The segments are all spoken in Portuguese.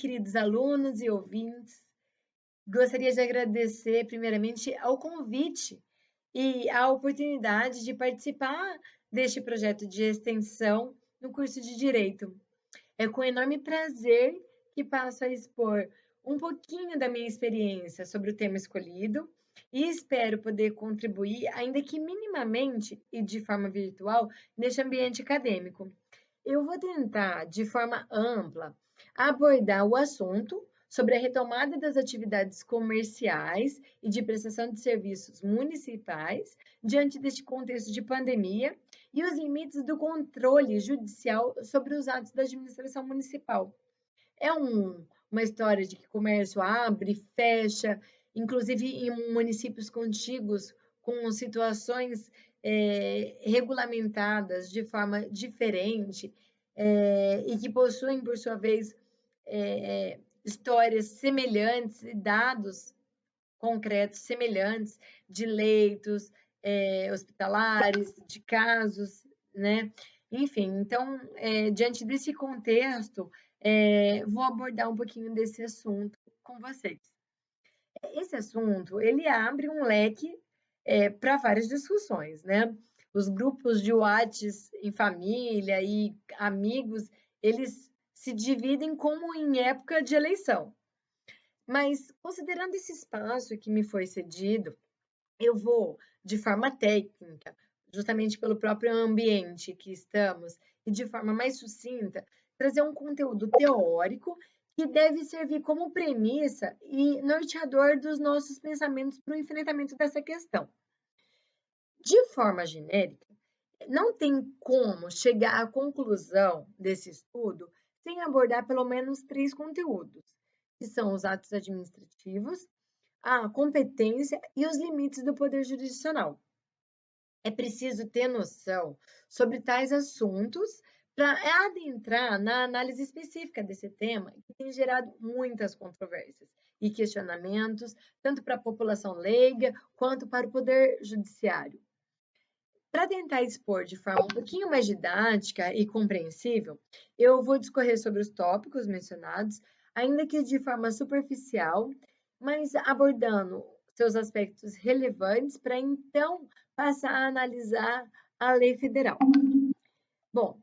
queridos alunos e ouvintes. Gostaria de agradecer, primeiramente, ao convite e a oportunidade de participar deste projeto de extensão no curso de Direito. É com enorme prazer que passo a expor um pouquinho da minha experiência sobre o tema escolhido e espero poder contribuir, ainda que minimamente e de forma virtual, neste ambiente acadêmico. Eu vou tentar, de forma ampla, abordar o assunto sobre a retomada das atividades comerciais e de prestação de serviços municipais diante deste contexto de pandemia e os limites do controle judicial sobre os atos da administração municipal. É uma história de que o comércio abre, fecha, inclusive em municípios contíguos, com situações regulamentadas de forma diferente e que possuem, por sua vez, histórias semelhantes e dados concretos semelhantes de leitos hospitalares, de casos, né? Enfim, então, diante desse contexto, vou abordar um pouquinho desse assunto com vocês. Esse assunto, ele abre um leque para várias discussões, né? Os grupos de Whats em família e amigos, eles se dividem como em época de eleição. Mas, considerando esse espaço que me foi cedido, eu vou, de forma técnica, justamente pelo próprio ambiente que estamos, e de forma mais sucinta, trazer um conteúdo teórico que deve servir como premissa e norteador dos nossos pensamentos para o enfrentamento dessa questão. De forma genérica, não tem como chegar à conclusão desse estudo sem abordar pelo menos 3 conteúdos, que são os atos administrativos, a competência e os limites do poder jurisdicional. É preciso ter noção sobre tais assuntos para adentrar na análise específica desse tema, que tem gerado muitas controvérsias e questionamentos, tanto para a população leiga quanto para o poder judiciário. Para tentar expor de forma um pouquinho mais didática e compreensível, eu vou discorrer sobre os tópicos mencionados, ainda que de forma superficial, mas abordando seus aspectos relevantes para então passar a analisar a lei federal. Bom,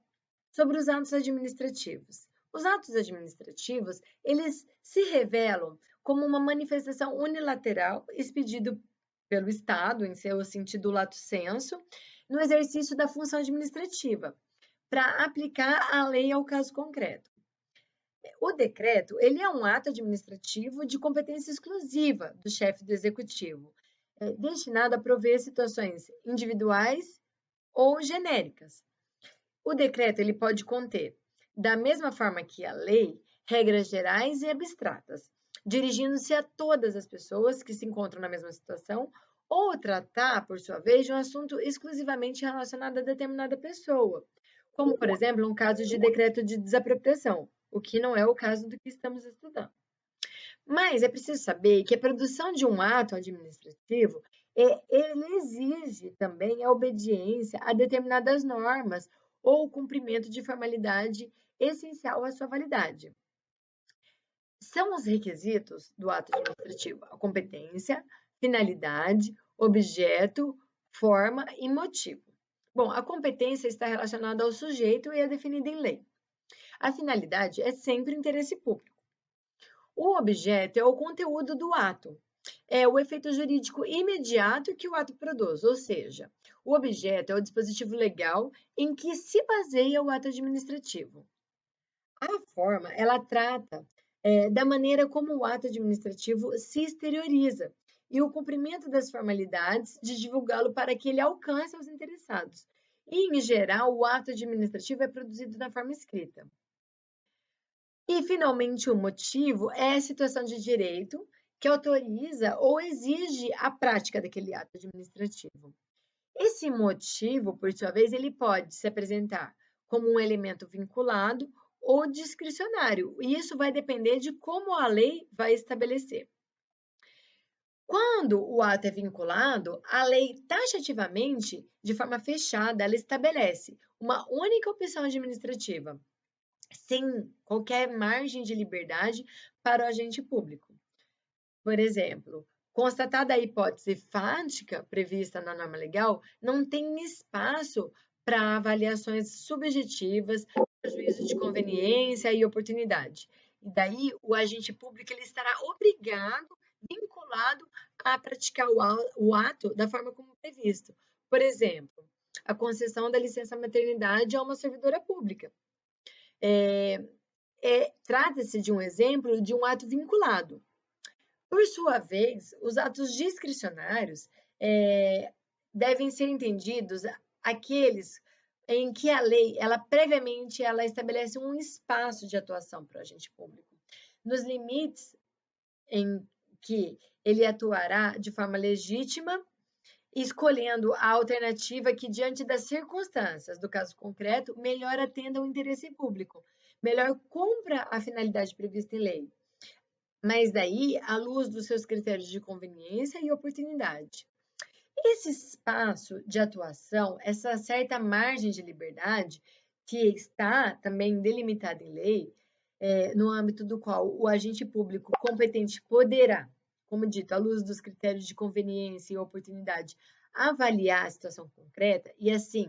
sobre os atos administrativos. Os atos administrativos, eles se revelam como uma manifestação unilateral expedido pelo Estado, em seu sentido lato sensu, no exercício da função administrativa, para aplicar a lei ao caso concreto. O decreto, ele é um ato administrativo de competência exclusiva do chefe do executivo, destinado a prover situações individuais ou genéricas. O decreto, ele pode conter, da mesma forma que a lei, regras gerais e abstratas, dirigindo-se a todas as pessoas que se encontram na mesma situação ou tratar, por sua vez, de um assunto exclusivamente relacionado a determinada pessoa, como, por exemplo, um caso de decreto de desapropriação, o que não é o caso do que estamos estudando. Mas é preciso saber que a produção de um ato administrativo, ele exige também a obediência a determinadas normas ou o cumprimento de formalidade essencial à sua validade. São os requisitos do ato administrativo: a competência, finalidade, objeto, forma e motivo. Bom, a competência está relacionada ao sujeito e é definida em lei. A finalidade é sempre interesse público. O objeto é o conteúdo do ato, é o efeito jurídico imediato que o ato produz, ou seja, o objeto é o dispositivo legal em que se baseia o ato administrativo. A forma, ela trata da maneira como o ato administrativo se exterioriza e o cumprimento das formalidades de divulgá-lo para que ele alcance os interessados. E, em geral, o ato administrativo é produzido na forma escrita. E, finalmente, o motivo é a situação de direito que autoriza ou exige a prática daquele ato administrativo. Esse motivo, por sua vez, ele pode se apresentar como um elemento vinculado ou discricionário, e isso vai depender de como a lei vai estabelecer. Quando o ato é vinculado, a lei taxativamente, de forma fechada, ela estabelece uma única opção administrativa, sem qualquer margem de liberdade para o agente público. Por exemplo, constatada a hipótese fática prevista na norma legal, não tem espaço para avaliações subjetivas, juízo de conveniência e oportunidade. E daí o agente público ele estará obrigado, vinculado a praticar o ato da forma como previsto. Por exemplo, a concessão da licença maternidade a uma servidora pública. Trata-se de um exemplo de um ato vinculado. Por sua vez, os atos discricionários devem ser entendidos aqueles em que a lei, ela previamente, ela estabelece um espaço de atuação para o agente público, nos limites em que ele atuará de forma legítima, escolhendo a alternativa que, diante das circunstâncias do caso concreto, melhor atenda ao interesse público, melhor cumpra a finalidade prevista em lei, mas daí à luz dos seus critérios de conveniência e oportunidade. Esse espaço de atuação, essa certa margem de liberdade, que está também delimitada em lei, no âmbito do qual o agente público competente poderá, como dito, à luz dos critérios de conveniência e oportunidade, avaliar a situação concreta e, assim,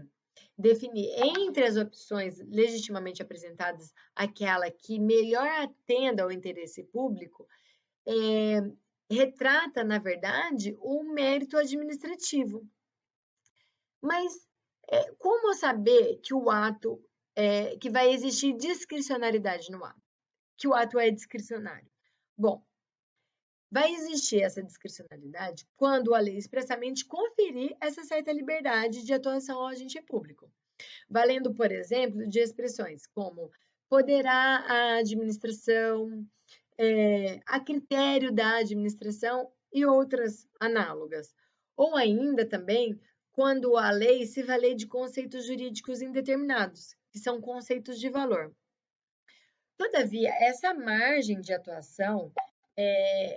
definir entre as opções legitimamente apresentadas aquela que melhor atenda ao interesse público, retrata, na verdade, o mérito administrativo. Mas como saber que o ato, que vai existir discricionariedade no ato? Que o ato é discricionário? Bom, vai existir essa discricionariedade quando a lei expressamente conferir essa certa liberdade de atuação ao agente público, valendo, por exemplo, de expressões como poderá a administração, a critério da administração e outras análogas. Ou ainda também quando a lei se valer de conceitos jurídicos indeterminados, que são conceitos de valor. Todavia, essa margem de atuação,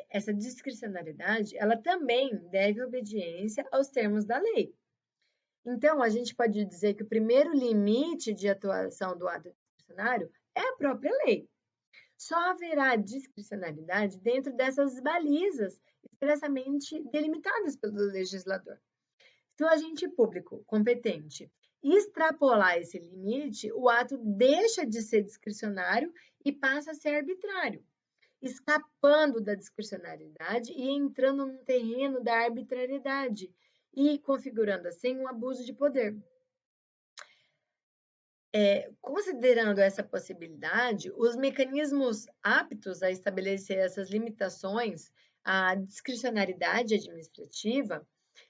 essa discricionariedade, ela também deve obediência aos termos da lei. Então, a gente pode dizer que o primeiro limite de atuação do ato discricionário é a própria lei. Só haverá discricionariedade dentro dessas balizas expressamente delimitadas pelo legislador. Se o agente público competente extrapolar esse limite, o ato deixa de ser discricionário e passa a ser arbitrário, escapando da discricionariedade e entrando no terreno da arbitrariedade e configurando assim um abuso de poder. Considerando essa possibilidade, os mecanismos aptos a estabelecer essas limitações à discricionariedade administrativa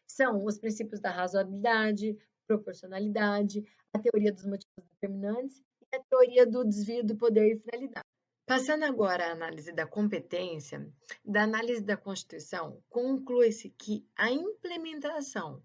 são os princípios da razoabilidade, proporcionalidade, a teoria dos motivos determinantes e a teoria do desvio do poder e finalidade. Passando agora à análise da competência, da análise da Constituição, conclui-se que a implementação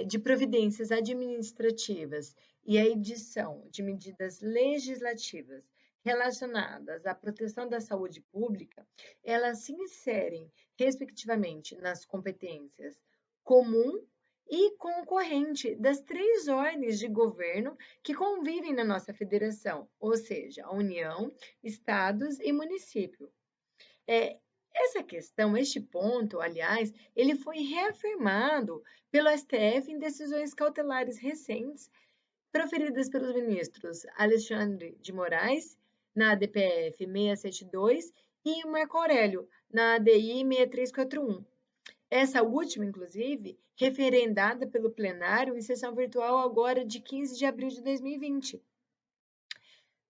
de providências administrativas e a edição de medidas legislativas relacionadas à proteção da saúde pública, elas se inserem, respectivamente, nas competências comum e concorrente das três ordens de governo que convivem na nossa federação, ou seja, a União, Estados e município. Essa questão, este ponto, aliás, ele foi reafirmado pelo STF em decisões cautelares recentes, proferidas pelos ministros Alexandre de Moraes, na ADPF 672, e Marco Aurélio, na ADI 6341. Essa última, inclusive, referendada pelo plenário em sessão virtual agora de 15 de abril de 2020.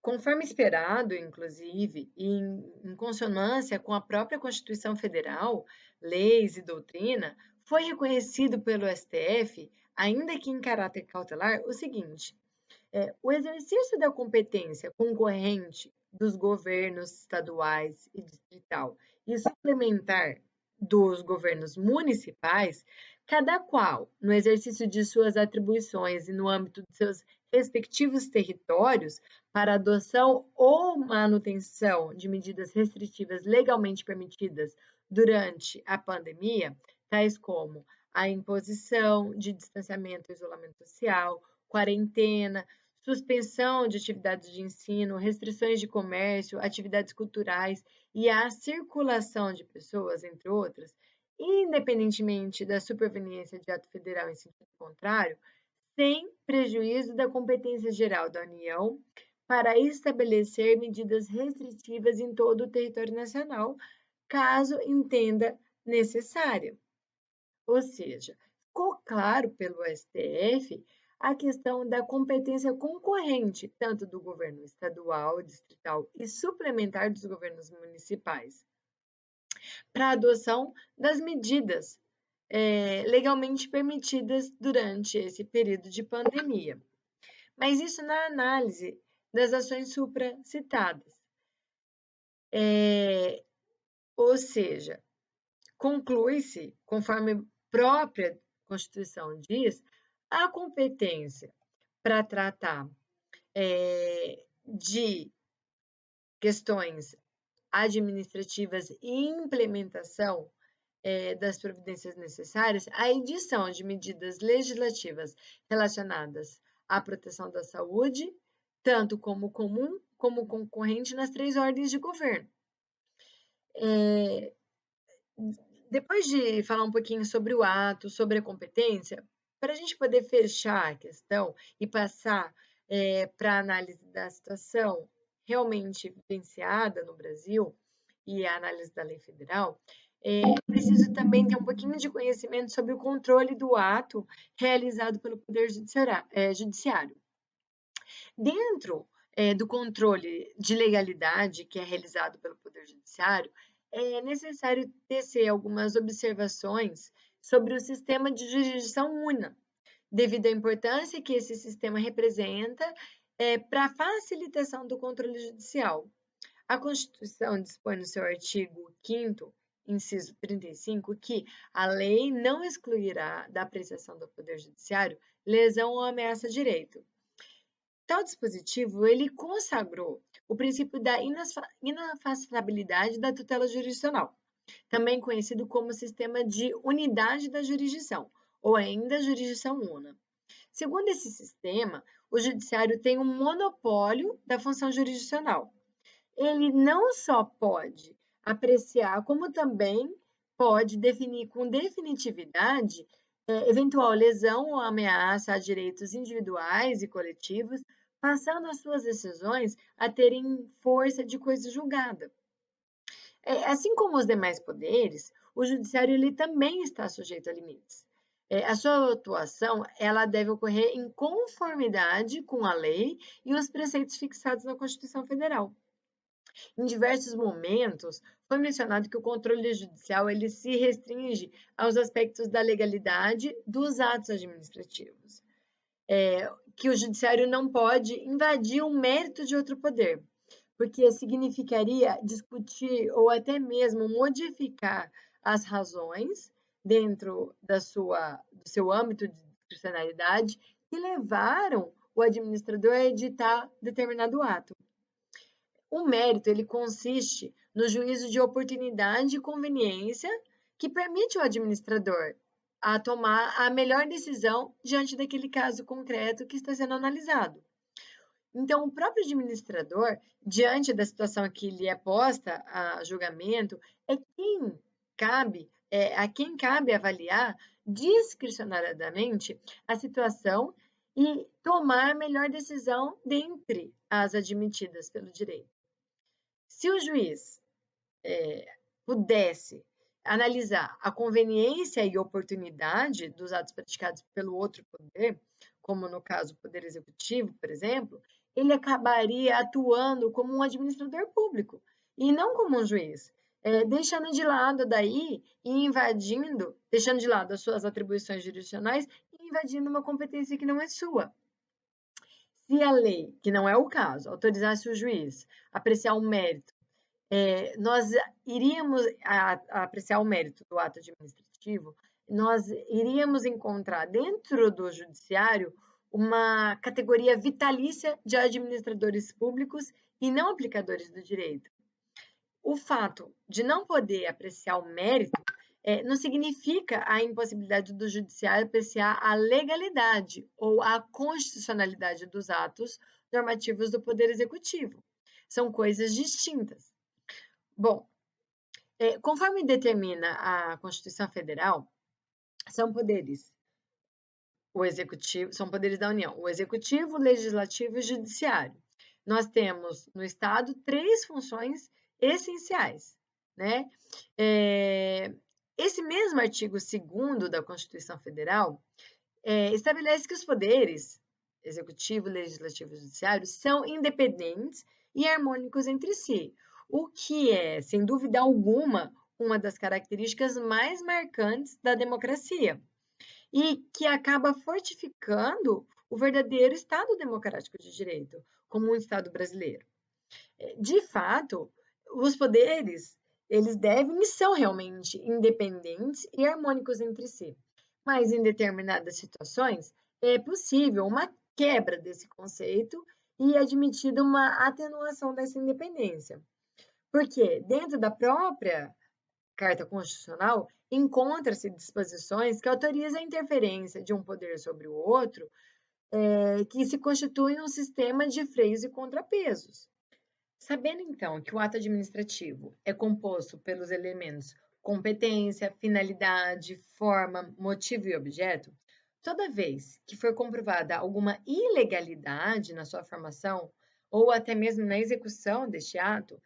Conforme esperado, inclusive, e em consonância com a própria Constituição Federal, leis e doutrina, foi reconhecido pelo STF, ainda que em caráter cautelar, o seguinte: o exercício da competência concorrente dos governos estaduais e distrital e suplementar dos governos municipais, cada qual, no exercício de suas atribuições e no âmbito de seus respectivos territórios, para adoção ou manutenção de medidas restritivas legalmente permitidas durante a pandemia, tais como a imposição de distanciamento e isolamento social, quarentena, suspensão de atividades de ensino, restrições de comércio, atividades culturais e a circulação de pessoas, entre outras, independentemente da superveniência de ato federal em sentido contrário, sem prejuízo da competência geral da União para estabelecer medidas restritivas em todo o território nacional, caso entenda necessária. Ou seja, ficou claro pelo STF a questão da competência concorrente, tanto do governo estadual, distrital e suplementar dos governos municipais, para a adoção das medidas legalmente permitidas durante esse período de pandemia. Mas isso na análise das ações supracitadas. Ou seja, conclui-se, conforme a própria Constituição diz, a competência para tratar de questões administrativas e implementação das providências necessárias, a edição de medidas legislativas relacionadas à proteção da saúde, tanto como comum como concorrente nas 3 ordens de governo. Depois de falar um pouquinho sobre o ato, sobre a competência, para a gente poder fechar a questão e passar para a análise da situação realmente vivenciada no Brasil e a análise da lei federal, preciso também ter um pouquinho de conhecimento sobre o controle do ato realizado pelo Poder Judiciário. Dentro do controle de legalidade que é realizado pelo Poder Judiciário, é necessário tecer algumas observações sobre o sistema de jurisdição única, devido à importância que esse sistema representa para a facilitação do controle judicial. A Constituição dispõe no seu artigo 5º, inciso 35, que a lei não excluirá da apreciação do Poder Judiciário lesão ou ameaça a direito. Tal dispositivo, ele consagrou o princípio da inafastabilidade da tutela jurisdicional, também conhecido como sistema de unidade da jurisdição, ou ainda jurisdição una. Segundo esse sistema, o judiciário tem um monopólio da função jurisdicional. Ele não só pode apreciar, como também pode definir com definitividade eventual lesão ou ameaça a direitos individuais e coletivos, passando as suas decisões a terem força de coisa julgada. Assim como os demais poderes, o judiciário ele também está sujeito a limites. A sua atuação ela deve ocorrer em conformidade com a lei e os preceitos fixados na Constituição Federal. Em diversos momentos, foi mencionado que o controle judicial ele se restringe aos aspectos da legalidade dos atos administrativos, que o judiciário não pode invadir o mérito de outro poder, porque significaria discutir ou até mesmo modificar as razões dentro do seu âmbito de discricionalidade que levaram o administrador a editar determinado ato. O mérito ele consiste no juízo de oportunidade e conveniência que permite ao administrador a tomar a melhor decisão diante daquele caso concreto que está sendo analisado. Então, o próprio administrador, diante da situação que lhe é posta a julgamento, a quem cabe avaliar discricionariamente a situação e tomar a melhor decisão dentre as admitidas pelo direito. Se o juiz pudesse analisar a conveniência e oportunidade dos atos praticados pelo outro poder, como no caso o Poder Executivo, por exemplo, ele acabaria atuando como um administrador público e não como um juiz, deixando de lado daí e deixando de lado as suas atribuições jurisdicionais e invadindo uma competência que não é sua. Se a lei, que não é o caso, autorizasse o juiz a apreciar o mérito, nós iríamos apreciar o mérito do ato administrativo, nós iríamos encontrar dentro do judiciário uma categoria vitalícia de administradores públicos e não aplicadores do direito. O fato de não poder apreciar o mérito não significa a impossibilidade do judiciário apreciar a legalidade ou a constitucionalidade dos atos normativos do Poder Executivo. São coisas distintas. Bom, conforme determina a Constituição Federal, são poderes o executivo, são poderes da União, o executivo, o legislativo e o judiciário. Nós temos no Estado 3 funções essenciais, né? Esse mesmo artigo 2º da Constituição Federal estabelece que os poderes executivo, legislativo e judiciário são independentes e harmônicos entre si, o que é, sem dúvida alguma, uma das características mais marcantes da democracia e que acaba fortificando o verdadeiro Estado democrático de direito, como um Estado brasileiro. De fato, os poderes, eles devem e são realmente independentes e harmônicos entre si. Mas em determinadas situações é possível uma quebra desse conceito e admitida uma atenuação dessa independência. Porque dentro da própria Carta Constitucional encontra-se disposições que autorizam a interferência de um poder sobre o outro, que se constitui um sistema de freios e contrapesos. Sabendo, então, que o ato administrativo é composto pelos elementos competência, finalidade, forma, motivo e objeto, toda vez que for comprovada alguma ilegalidade na sua formação ou até mesmo na execução deste ato,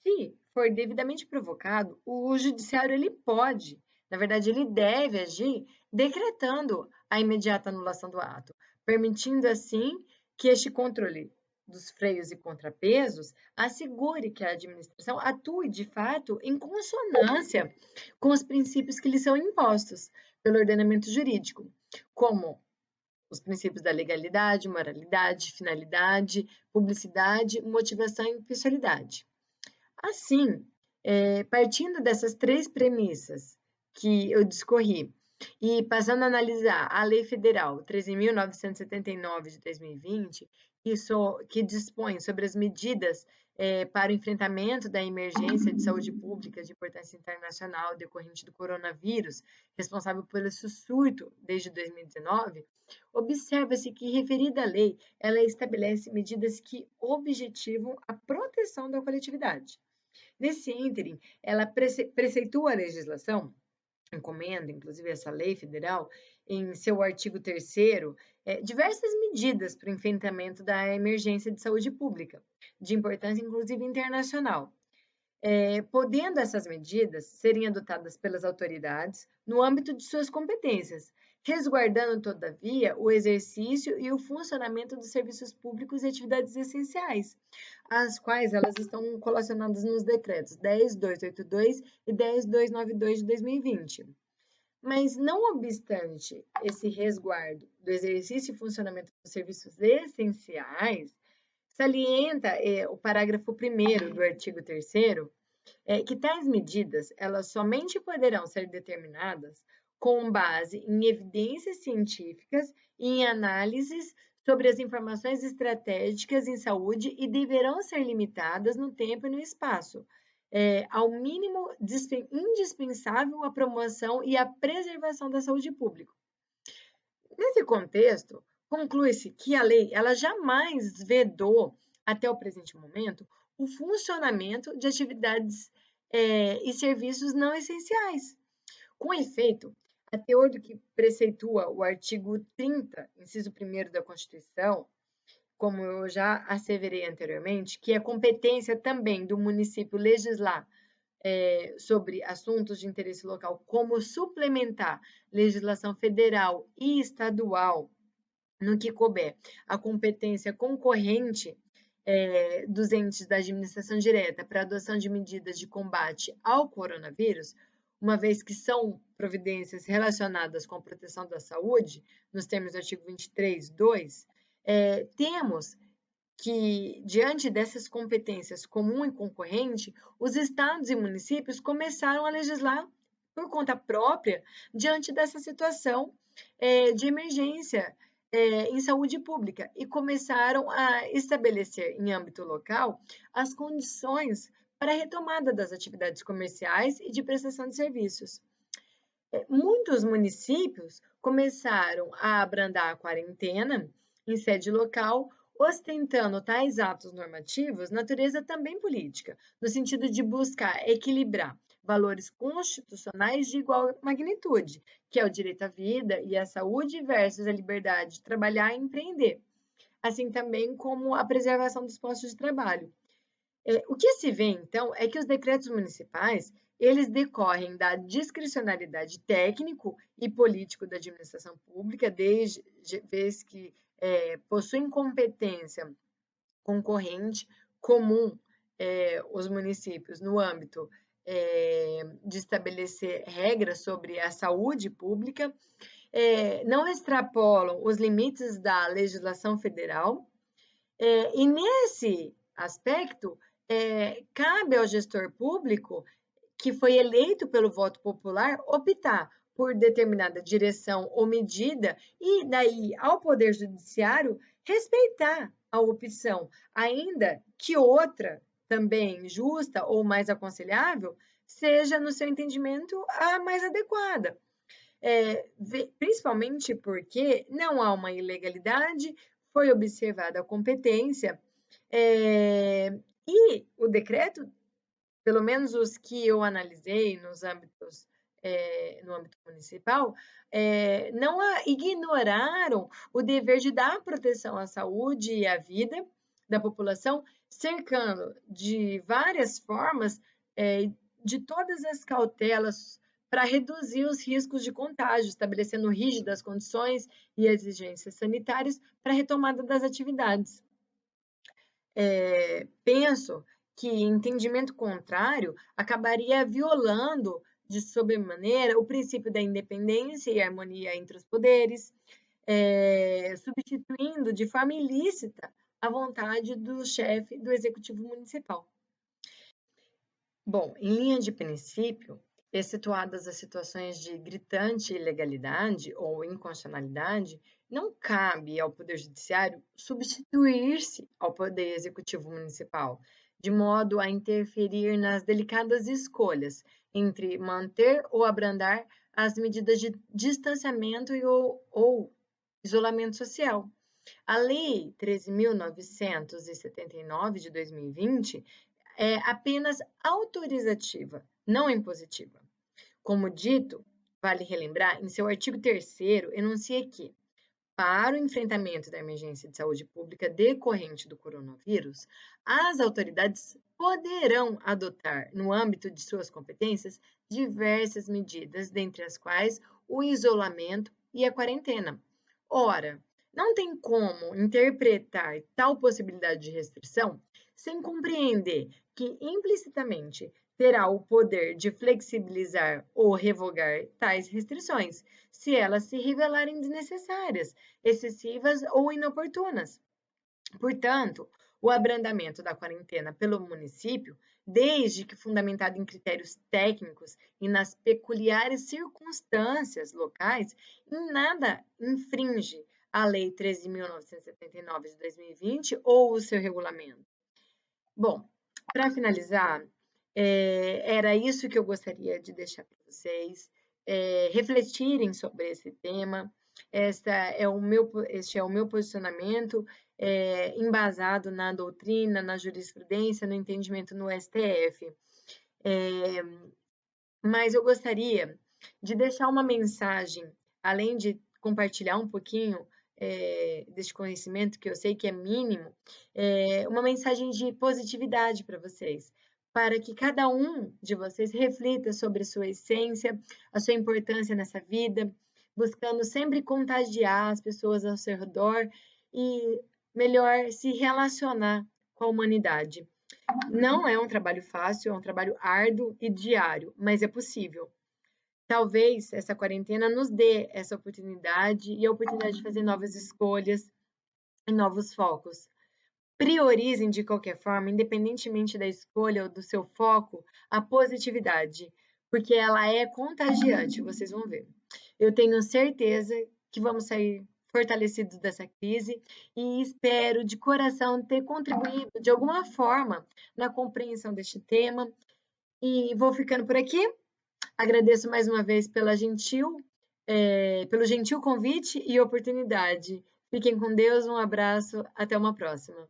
se for devidamente provocado, o judiciário ele pode, na verdade, ele deve agir decretando a imediata anulação do ato, permitindo assim que este controle dos freios e contrapesos assegure que a administração atue de fato em consonância com os princípios que lhe são impostos pelo ordenamento jurídico, como os princípios da legalidade, moralidade, finalidade, publicidade, motivação e pessoalidade. Assim, partindo dessas 3 premissas que eu discorri e passando a analisar a Lei Federal 13.979 de 2020, que dispõe sobre as medidas para o enfrentamento da emergência de saúde pública de importância internacional decorrente do coronavírus, responsável pelo surto desde 2019, observa-se que referida lei, ela estabelece medidas que objetivam a proteção da coletividade. Nesse ínterim, ela preceitua a legislação, encomenda, inclusive, essa lei federal, em seu artigo 3º, diversas medidas para o enfrentamento da emergência de saúde pública, de importância, inclusive, internacional. Podendo essas medidas serem adotadas pelas autoridades no âmbito de suas competências, resguardando, todavia, o exercício e o funcionamento dos serviços públicos e atividades essenciais, as quais elas estão colacionadas nos decretos 10.282 e 10.292 de 2020. Mas, não obstante esse resguardo do exercício e funcionamento dos serviços essenciais, salienta o parágrafo 1º do artigo 3º, que tais medidas elas somente poderão ser determinadas com base em evidências científicas e em análises sobre as informações estratégicas em saúde e deverão ser limitadas no tempo e no espaço, ao mínimo indispensável à promoção e à preservação da saúde pública. Nesse contexto, conclui-se que a lei ela jamais vedou, até o presente momento, o funcionamento de atividades e serviços não essenciais. Com efeito, a teor do que preceitua o artigo 30, inciso 1º da Constituição, como eu já asseverei anteriormente, que é competência também do município legislar sobre assuntos de interesse local, como suplementar legislação federal e estadual, no que couber a competência concorrente dos entes da administração direta para adoção de medidas de combate ao coronavírus, uma vez que são providências relacionadas com a proteção da saúde, nos termos do artigo 23.2, temos que, diante dessas competências comum e concorrente, os estados e municípios começaram a legislar por conta própria diante dessa situação de emergência em saúde pública e começaram a estabelecer em âmbito local as condições para a retomada das atividades comerciais e de prestação de serviços. Muitos municípios começaram a abrandar a quarentena em sede local, ostentando tais atos normativos natureza também política, no sentido de buscar equilibrar valores constitucionais de igual magnitude, que é o direito à vida e à saúde versus a liberdade de trabalhar e empreender, assim também como a preservação dos postos de trabalho. O que se vê, então, é que os decretos municipais, eles decorrem da discricionariedade técnico e político da administração pública, desde vez que possuem competência concorrente comum os municípios no âmbito de estabelecer regras sobre a saúde pública, não extrapolam os limites da legislação federal, e nesse aspecto, cabe ao gestor público, que foi eleito pelo voto popular, optar por determinada direção ou medida e daí ao Poder Judiciário respeitar a opção, ainda que outra, também justa ou mais aconselhável, seja, no seu entendimento, a mais adequada. Principalmente porque não há uma ilegalidade, foi observada a competência, e o decreto, pelo menos os que eu analisei nos âmbitos, no âmbito municipal, não ignoraram o dever de dar proteção à saúde e à vida da população, cercando de várias formas, de todas as cautelas para reduzir os riscos de contágio, estabelecendo rígidas condições e exigências sanitárias para a retomada das atividades. Penso que entendimento contrário acabaria violando de sobremaneira o princípio da independência e harmonia entre os poderes, substituindo de forma ilícita a vontade do chefe do executivo municipal. Bom, em linha de princípio, excetuadas as situações de gritante ilegalidade ou inconstitucionalidade, não cabe ao Poder Judiciário substituir-se ao Poder Executivo Municipal, de modo a interferir nas delicadas escolhas entre manter ou abrandar as medidas de distanciamento ou isolamento social. A Lei 13.979 de 2020 é apenas autorizativa, não impositiva. Como dito, vale relembrar, em seu artigo 3º, enuncia que, para o enfrentamento da emergência de saúde pública decorrente do coronavírus, as autoridades poderão adotar, no âmbito de suas competências, diversas medidas, dentre as quais o isolamento e a quarentena. Ora, não tem como interpretar tal possibilidade de restrição sem compreender que implicitamente terá o poder de flexibilizar ou revogar tais restrições, se elas se revelarem desnecessárias, excessivas ou inoportunas. Portanto, o abrandamento da quarentena pelo município, desde que fundamentado em critérios técnicos e nas peculiares circunstâncias locais, em nada infringe a Lei 13.979 de 2020 ou o seu regulamento. Bom, para finalizar, era isso que eu gostaria de deixar para vocês, refletirem sobre esse tema. Este é o meu posicionamento, embasado na doutrina, na jurisprudência, no entendimento no STF. Mas eu gostaria de deixar uma mensagem, além de compartilhar um pouquinho deste conhecimento, que eu sei que é mínimo, uma mensagem de positividade para vocês, para que cada um de vocês reflita sobre a sua essência, a sua importância nessa vida, buscando sempre contagiar as pessoas ao seu redor e melhor se relacionar com a humanidade. Não é um trabalho fácil, é um trabalho árduo e diário, mas é possível. Talvez essa quarentena nos dê essa oportunidade e a oportunidade de fazer novas escolhas e novos focos. Priorizem de qualquer forma, independentemente da escolha ou do seu foco, a positividade, porque ela é contagiante, vocês vão ver. Eu tenho certeza que vamos sair fortalecidos dessa crise e espero de coração ter contribuído de alguma forma na compreensão deste tema. E vou ficando por aqui. Agradeço mais uma vez pelo gentil convite e oportunidade. Fiquem com Deus, um abraço, até uma próxima.